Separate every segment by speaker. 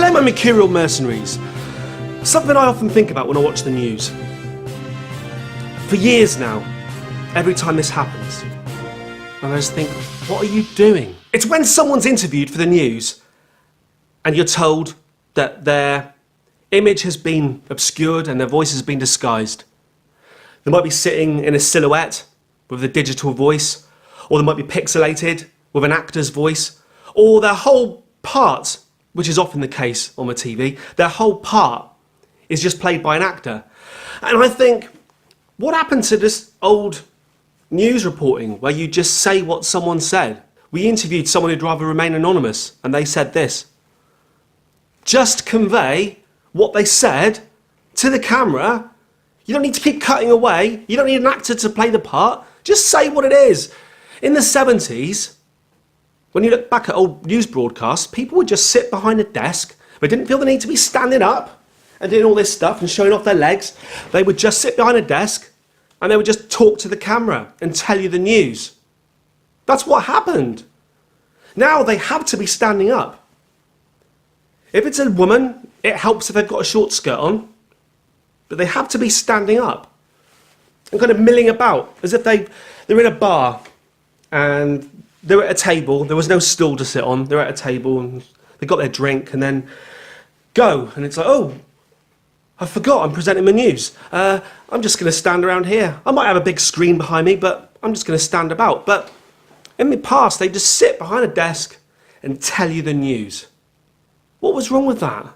Speaker 1: Today, my Mercurial mercenaries. Something I often think about when I watch the news. For years now, every time this happens, and I just think, what are you doing? It's when someone's interviewed for the news and you're told that their image has been obscured and their voice has been disguised. They might be sitting in a silhouette with a digital voice, or they might be pixelated with an actor's voice, or their whole part, which is often the case on the TV, their whole part is just played by an actor. And I think, what happened to this old news reporting where you just say what someone said? We interviewed someone who'd rather remain anonymous, and they said this. Just convey what they said to the camera. You don't need to keep cutting away. You don't need an actor to play the part. Just say what it is. In the 70s, when you look back at old news broadcasts, people would just sit behind a desk. They didn't feel the need to be standing up and doing all this stuff and showing off their legs. They would just sit behind a desk and they would just talk to the camera and tell you the news. That's what happened. Now they have to be standing up. If it's a woman, it helps if they've got a short skirt on, but they have to be standing up and kind of milling about as if they're in a bar and they're at a table. There was no stool to sit on. They're at a table and they got their drink and then go. And it's like, oh, I forgot I'm presenting the news. I'm just going to stand around here. I might have a big screen behind me, but I'm just going to stand about. But in the past, they just sit behind a desk and tell you the news. What was wrong with that?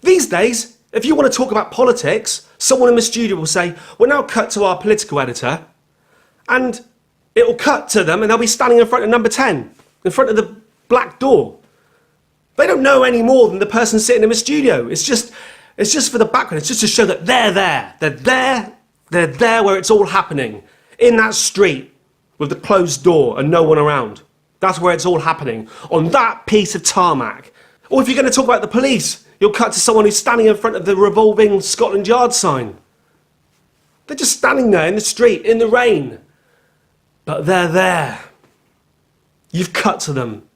Speaker 1: These days, if you want to talk about politics, someone in the studio will say, we'll now cut to our political editor, and it will cut to them and they'll be standing in front of number 10, in front of the black door. They don't know any more than the person sitting in the studio. It's just for the background. It's just to show that they're there. They're there where it's all happening. In that street with the closed door and no one around. That's where it's all happening. On that piece of tarmac. Or if you're going to talk about the police, you'll cut to someone who's standing in front of the revolving Scotland Yard sign. They're just standing there in the street, in the rain. But they're there. You've cut to them.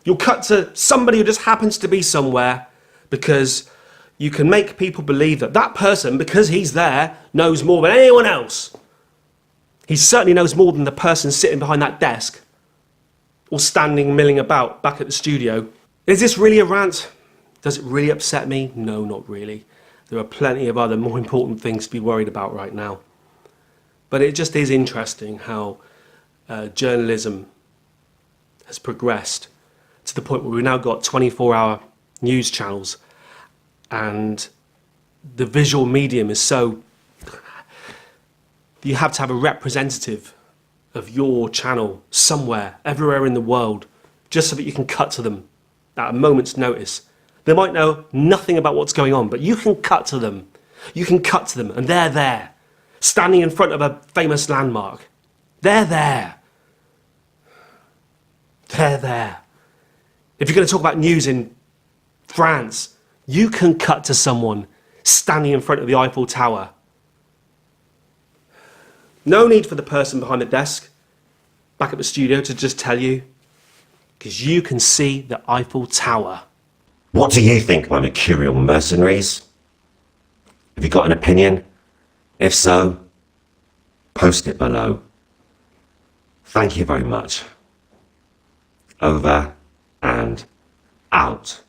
Speaker 1: You'll cut to somebody who just happens to be somewhere because you can make people believe that that person, because he's there, knows more than anyone else. He certainly knows more than the person sitting behind that desk or standing milling about back at the studio. Is this really a rant? Does it really upset me? No, not really. There are plenty of other more important things to be worried about right now. But it just is interesting how journalism has progressed to the point where we've now got 24-hour news channels and the visual medium is so... You have to have a representative of your channel somewhere, everywhere in the world, just so that you can cut to them at a moment's notice. They might know nothing about what's going on, but you can cut to them. You can cut to them, and they're there, standing in front of a famous landmark. They're there. They're there. If you're going to talk about news in France, you can cut to someone standing in front of the Eiffel Tower. No need for the person behind the desk, back at the studio, to just tell you, because you can see the Eiffel Tower.
Speaker 2: What do you think, my Mercurial mercenaries? Have you got an opinion? If so, post it below. Thank you very much. Over and out.